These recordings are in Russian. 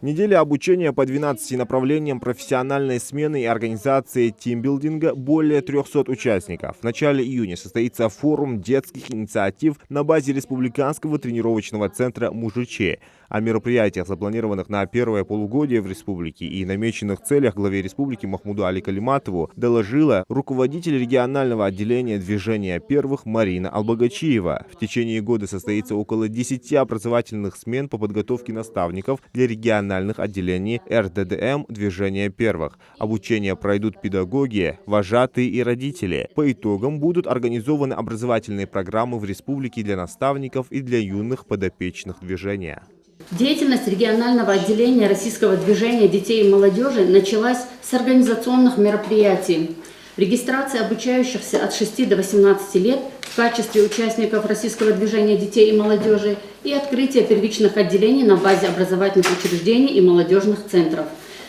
Неделя обучения по 12 направлениям профессиональной смены и организации тимбилдинга, более 300 участников. В начале июня состоится форум детских инициатив на базе Республиканского тренировочного центра «Мужичи». О мероприятиях, запланированных на первое полугодие в республике и намеченных целях главе республики Махмуду Али Калиматову доложила руководитель регионального отделения движения первых Марина Албагачиева. В течение года состоится около 10 образовательных смен по подготовке наставников для региональных отделений РДДМ движения первых. Обучение пройдут педагоги, вожатые и родители. По итогам будут организованы образовательные программы в республике для наставников и для юных подопечных движения. Деятельность регионального отделения российского движения детей и молодежи началась с организационных мероприятий. Регистрация обучающихся от 6 до 18 лет в качестве участников российского движения детей и молодежи и открытие первичных отделений на базе образовательных учреждений и молодежных центров.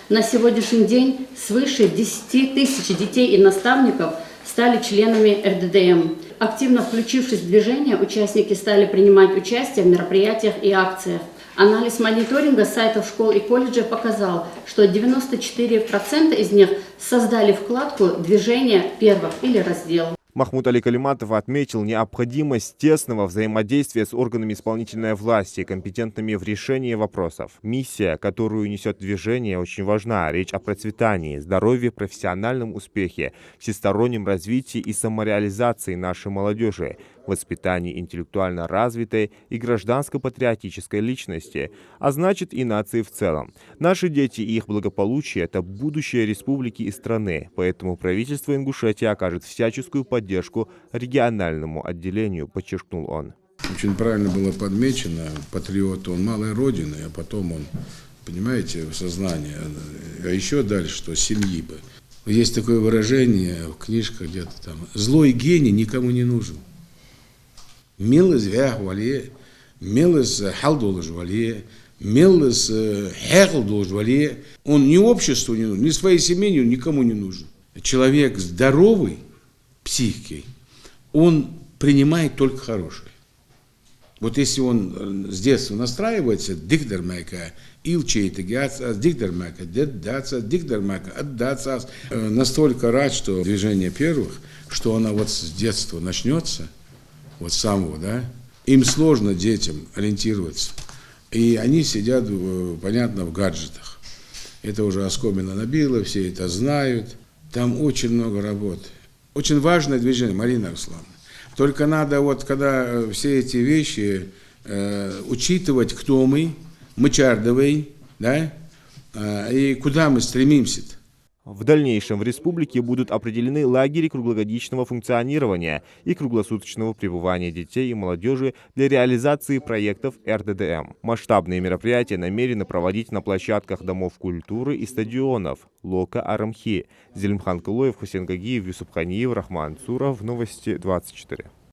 На сегодняшний день свыше 10 тысяч детей и наставников стали членами РДДМ. Активно включившись в движение, участники стали принимать участие в мероприятиях и акциях. Анализ мониторинга сайтов школ и колледжей показал, что 94% из них создали вкладку «Движение первых» или раздел. Махмуд Али Калиматов отметил необходимость тесного взаимодействия с органами исполнительной власти, компетентными в решении вопросов. Миссия, которую несет движение, очень важна. Речь о процветании, здоровье, профессиональном успехе, всестороннем развитии и самореализации нашей молодежи, воспитании интеллектуально развитой и гражданско-патриотической личности, а значит и нации в целом. Наши дети и их благополучие – это будущее республики и страны, поэтому правительство Ингушетии окажет всяческую поддержку региональному отделению, подчеркнул он. Очень правильно было подмечено, патриот он малой родины, а потом он, понимаете, в сознании, а еще дальше, что семьи бы. Есть такое выражение в книжках где-то там: злой гений никому не нужен. Милыз вях вале, милыз халдолж вале, милыз хеглдолж вале. Он ни обществу не нужен, ни своей семье, никому не нужен. Человек здоровый психикой, он принимает только хорошее. Вот если он с детства настраивается, дихдермайка, илчейта, дихдермайка, деддаться, дихдермайка, отдаться. Настолько рад, что движение первых, что оно вот с детства начнется, вот с самого, да, им сложно детям ориентироваться. И они сидят, понятно, в гаджетах. Это уже оскомина набило, все это знают. Там очень много работы. Очень важное движение, Марина Руслановна. Только надо, вот, когда все эти вещи учитывать, кто мы чардовые, да, и куда мы стремимся-то. В дальнейшем в республике будут определены лагеря круглогодичного функционирования и круглосуточного пребывания детей и молодежи для реализации проектов РДДМ. Масштабные мероприятия намерены проводить на площадках домов культуры и стадионов Лока, Арамхи. Зелимхан Кулоев, Хусейн Гагиев, Юсуп Ханиев, Рахман Цуров. Новости 24.